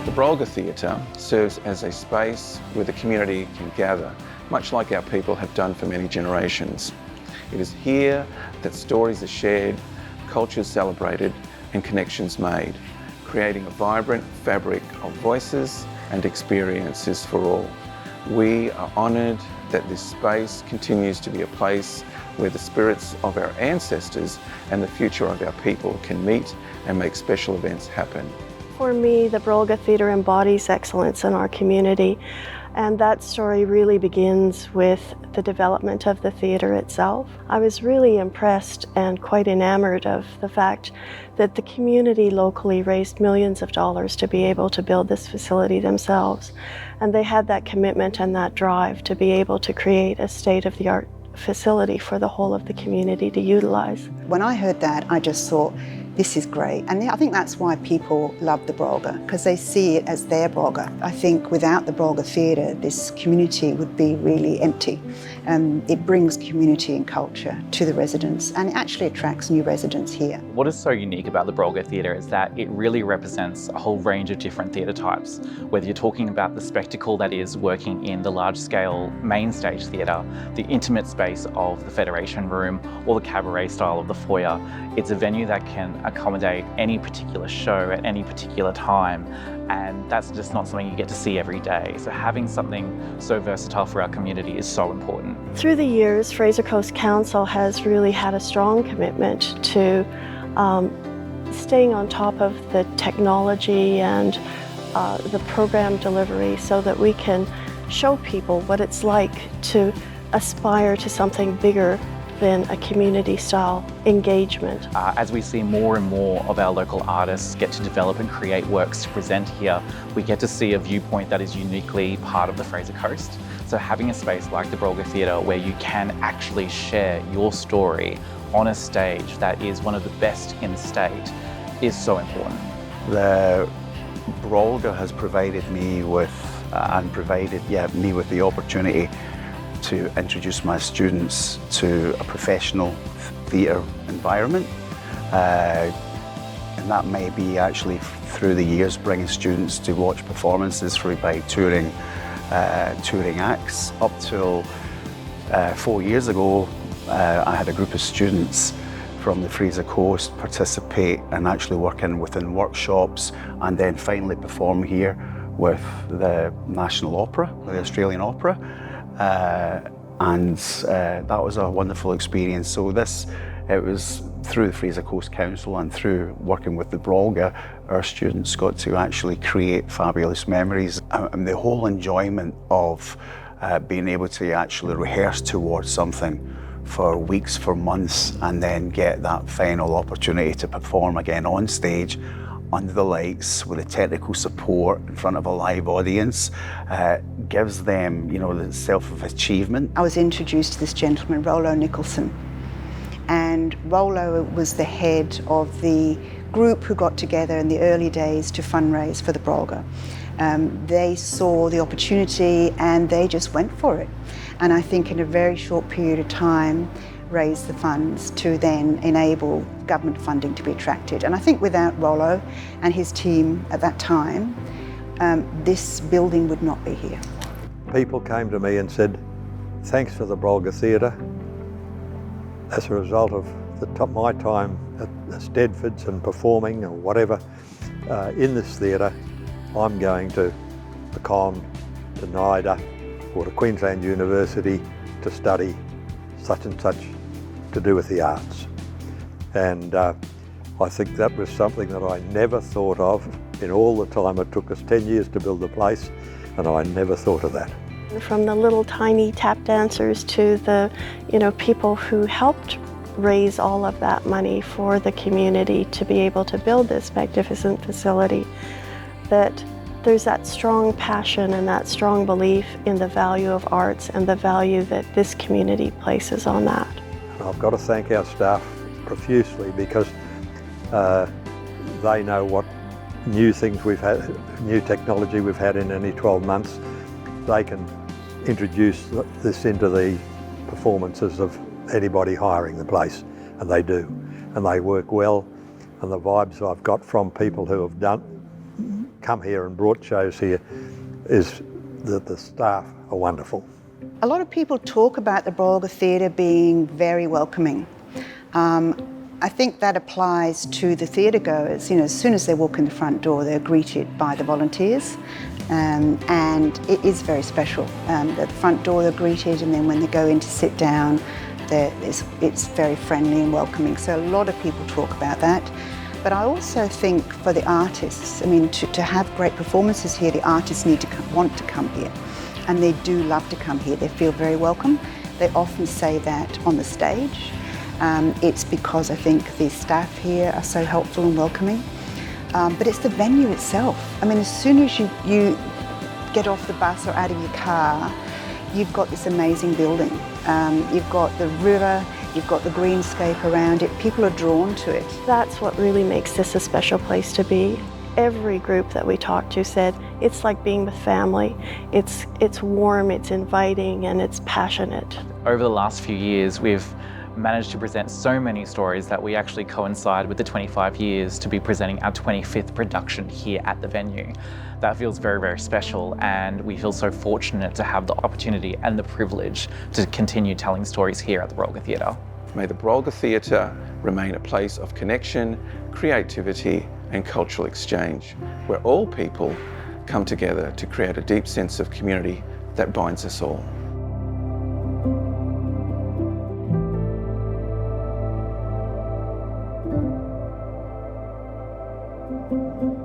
The Brolga Theatre serves as a space where the community can gather, much like our people have done for many generations. It is here that stories are shared, cultures celebrated, and connections made, creating a vibrant fabric of voices and experiences for all. We are honoured that this space continues to be a place where the spirits of our ancestors and the future of our people can meet and make special events happen. For me, the Brolga Theatre embodies excellence in our community, and that story really begins with the development of the theatre itself. I was really impressed and quite enamored of the fact that the community locally raised millions of dollars to be able to build this facility themselves, and they had that commitment and that drive to be able to create a state-of-the-art facility for the whole of the community to utilize. When I heard that, I just thought, this is great. And I think that's why people love the Brolga, because they see it as their Brolga. I think without the Brolga Theatre, this community would be really empty. It brings community and culture to the residents, and it actually attracts new residents here. What is so unique about the Brolga Theatre is that it really represents a whole range of different theatre types. Whether you're talking about the spectacle that is working in the large-scale main stage theatre, the intimate space of the Federation Room, or the cabaret style of the foyer, it's a venue that can accommodate any particular show at any particular time, and that's just not something you get to see every day. So having something so versatile for our community is so important. Through the years, Fraser Coast Council has really had a strong commitment to staying on top of the technology and the program delivery so that we can show people what it's like to aspire to something bigger than a community-style engagement. As we see more and more of our local artists get to develop and create works to present here, we get to see a viewpoint that is uniquely part of the Fraser Coast. So having a space like the Brolga Theatre where you can actually share your story on a stage that is one of the best in the state is so important. The Brolga has provided me with, me with the opportunity to introduce my students to a professional theatre environment. And that may be actually through the years bringing students to watch performances by touring acts. Up till 4 years ago, I had a group of students from the Fraser Coast participate and actually working within workshops and then finally perform here with the National Opera, the Australian Opera. And that was a wonderful experience. So it was through the Fraser Coast Council and through working with the Brolga, our students got to actually create fabulous memories. And the whole enjoyment of being able to actually rehearse towards something for weeks, for months, and then get that final opportunity to perform again on stage under the lights with the technical support in front of a live audience gives them, the self of achievement. I was introduced to this gentleman, Rollo Nicholson, and Rollo was the head of the group who got together in the early days to fundraise for the Brolga. They saw the opportunity and they just went for it. And I think in a very short period of time, raise the funds to then enable government funding to be attracted. And I think without Rollo and his team at that time, this building would not be here. People came to me and said, thanks for the Brolga Theatre. As a result of my time at the Stedfords and performing or whatever in this theatre, I'm going to Pecan, to NIDA or to Queensland University to study such and such to do with the arts. And I think that was something that I never thought of in all the time. It took us 10 years to build the place, and I never thought of that. From the little tiny tap dancers to the people who helped raise all of that money for the community to be able to build this magnificent facility, that there's that strong passion and that strong belief in the value of arts and the value that this community places on that. I've got to thank our staff profusely because they know what new things we've had, new technology we've had in only 12 months. They can introduce this into the performances of anybody hiring the place, and they do. And they work well, and the vibes I've got from people who have come here and brought shows here is that the staff are wonderful. A lot of people talk about the Brolga Theatre being very welcoming. I think that applies to the theatre goers. You know, as soon as they walk in the front door, they're greeted by the volunteers, and it is very special. At the front door, they're greeted, and then when they go in to sit down, it's very friendly and welcoming. So a lot of people talk about that. But I also think for the artists, I mean, to have great performances here, the artists need to want to come here. And they do love to come here. They feel very welcome. They often say that on the stage. It's because I think the staff here are so helpful and welcoming. But it's the venue itself. I mean, as soon as you get off the bus or out of your car, you've got this amazing building. You've got the river, you've got the greenscape around it. People are drawn to it. That's what really makes this a special place to be. Every group that we talked to said it's like being with family. It's warm, it's inviting, and it's passionate. Over the last few years, we've managed to present so many stories that we actually coincide with the 25 years to be presenting our 25th production here at the venue. That feels very, very special, and we feel so fortunate to have the opportunity and the privilege to continue telling stories here at the Brolga Theatre. May the Brolga Theatre remain a place of connection, creativity and cultural exchange, where all people come together to create a deep sense of community that binds us all. Thank you.